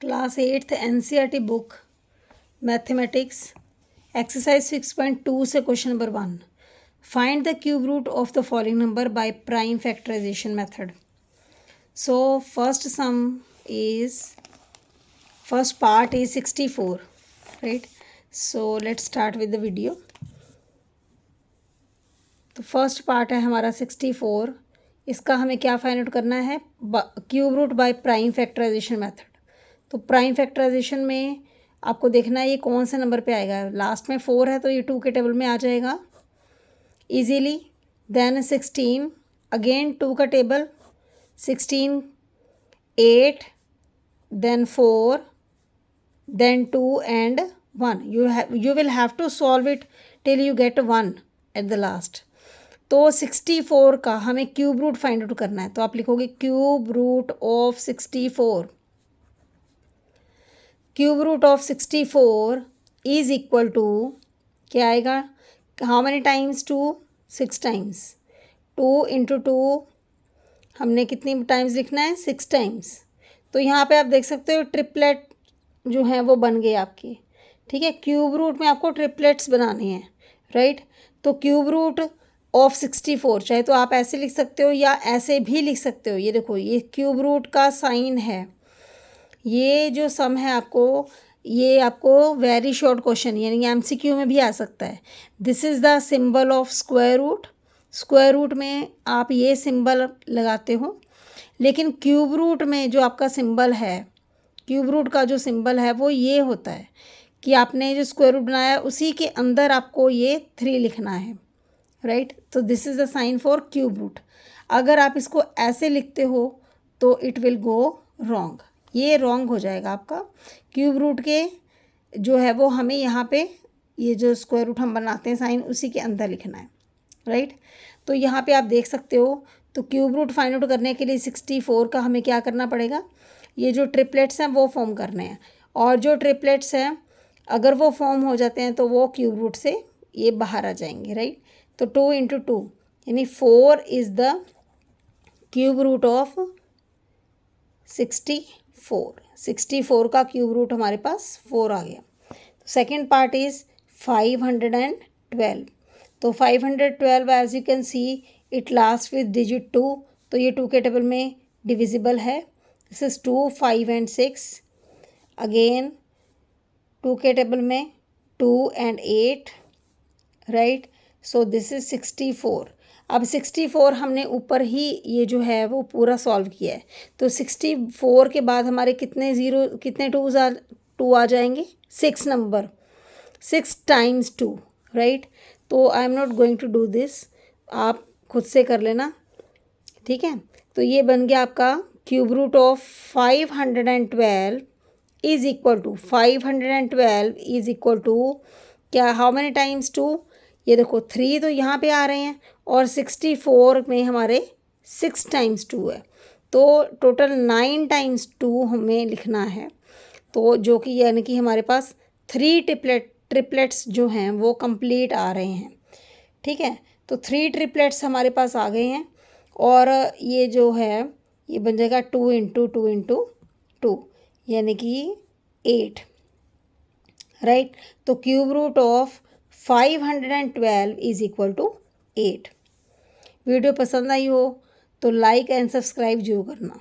Class 8th NCERT book mathematics exercise 6.2 से question number 1 find the cube root of the following number by prime factorisation method. So first part is 64, right? So let's start with the video. तो first part है हमारा 64. इसका हमें क्या find out करना है? Cube root by prime factorisation method. तो prime factorisation में आपको देखना है ये कौन से नंबर पे आएगा. लास्ट में 4 है तो ये 2 के टेबल में आ जाएगा इजीली. देन 16, अगेन 2 का table, 16, 8, then 4, then 2 and 1. you will have to solve it till you get 1 at the last. तो 64 का हमें क्यूब रूट फाइंड आउट करना है. तो आप लिखोगे cube root of 64. Cube root of 64 is equal to क्या आएगा? How many times? 2, 6 times. 2 into 2 हमने कितनी टाइम्स लिखना है? 6 टाइम्स. तो यहाँ पे आप देख सकते हो ट्रिपलेट जो है वो बन गए आपके. ठीक है, क्यूब रूट में आपको ट्रिपलेट्स बनाने हैं, राइट? तो क्यूब रूट ऑफ 64 चाहे तो आप ऐसे लिख सकते हो या ऐसे भी लिख सकते हो. ये देखो, ये क्यूब रूट का साइन है. ये जो सम है ये आपको वेरी शॉर्ट क्वेश्चन यानी MCQ में भी आ सकता है. This is the symbol of square root. Square root में आप ये सिंबल लगाते हो, लेकिन क्यूब रूट में जो आपका सिंबल है, क्यूब रूट का जो सिंबल है वो ये होता है कि आपने जो स्क्वायर रूट बनाया उसी के अंदर आपको ये 3 लिखना है, राइट? तो this is the sign for cube root. अगर आप इसको ऐसे लिखते हो तो इट विल गो रॉन्ग. ये रॉन्ग हो जाएगा आपका. क्यूब रूट के जो है वो हमें यहाँ पे ये जो स्क्वायर रूट हम बनाते हैं साइन उसी के अंदर लिखना है, राइट? तो यहाँ पे आप देख सकते हो. तो क्यूब रूट फाइंड आउट करने के लिए 64 का हमें क्या करना पड़ेगा? ये जो ट्रिपलेट्स हैं वो फॉर्म करने हैं. और जो ट्रिपलेट्स हैं अगर वो फॉर्म हो जाते हैं तो वो क्यूब रूट से ये बाहर आ जाएंगे, राइट? तो 2 इंटू 2 यानी 4 is the cube root of 64. 64 का क्यूब रूट हमारे पास 4 आ गया. Second part is 512. तो 512 as you can see it last with digit 2. तो ये 2 के टेबल में डिविजिबल है. This is 2, 5 and 6. अगेन 2 के टेबल में 2 and 8, right? So this is 64. अब 64 हमने ऊपर ही ये जो है वो पूरा सॉल्व किया है. तो 64 के बाद हमारे कितने 2 आ जाएंगे? 6 नंबर. 6 times 2, right? तो I am not going to do this, आप खुद से कर लेना, ठीक है? तो ये बन गया आपका cube root of 512 is equal to 512 is equal to क्या? How many times 2? ये देखो 3 तो यहाँ पे आ रहे हैं और 64 में हमारे 6 टाइम्स 2 है. तो टोटल 9 टाइम्स 2 हमें लिखना है. तो जो कि यानी कि हमारे पास 3 ट्रिपलेट्स जो हैं वो कंप्लीट आ रहे हैं, ठीक है? तो 3 ट्रिपलेट्स हमारे पास आ गए हैं और ये जो है ये बन जाएगा 2 इंटू 2 इंटू 2 यानी कि 8, राइट? तो cube root of 512 is equal to 8. Video पसंद आई हो तो लाइक एंड सब्सक्राइब जरूर करना.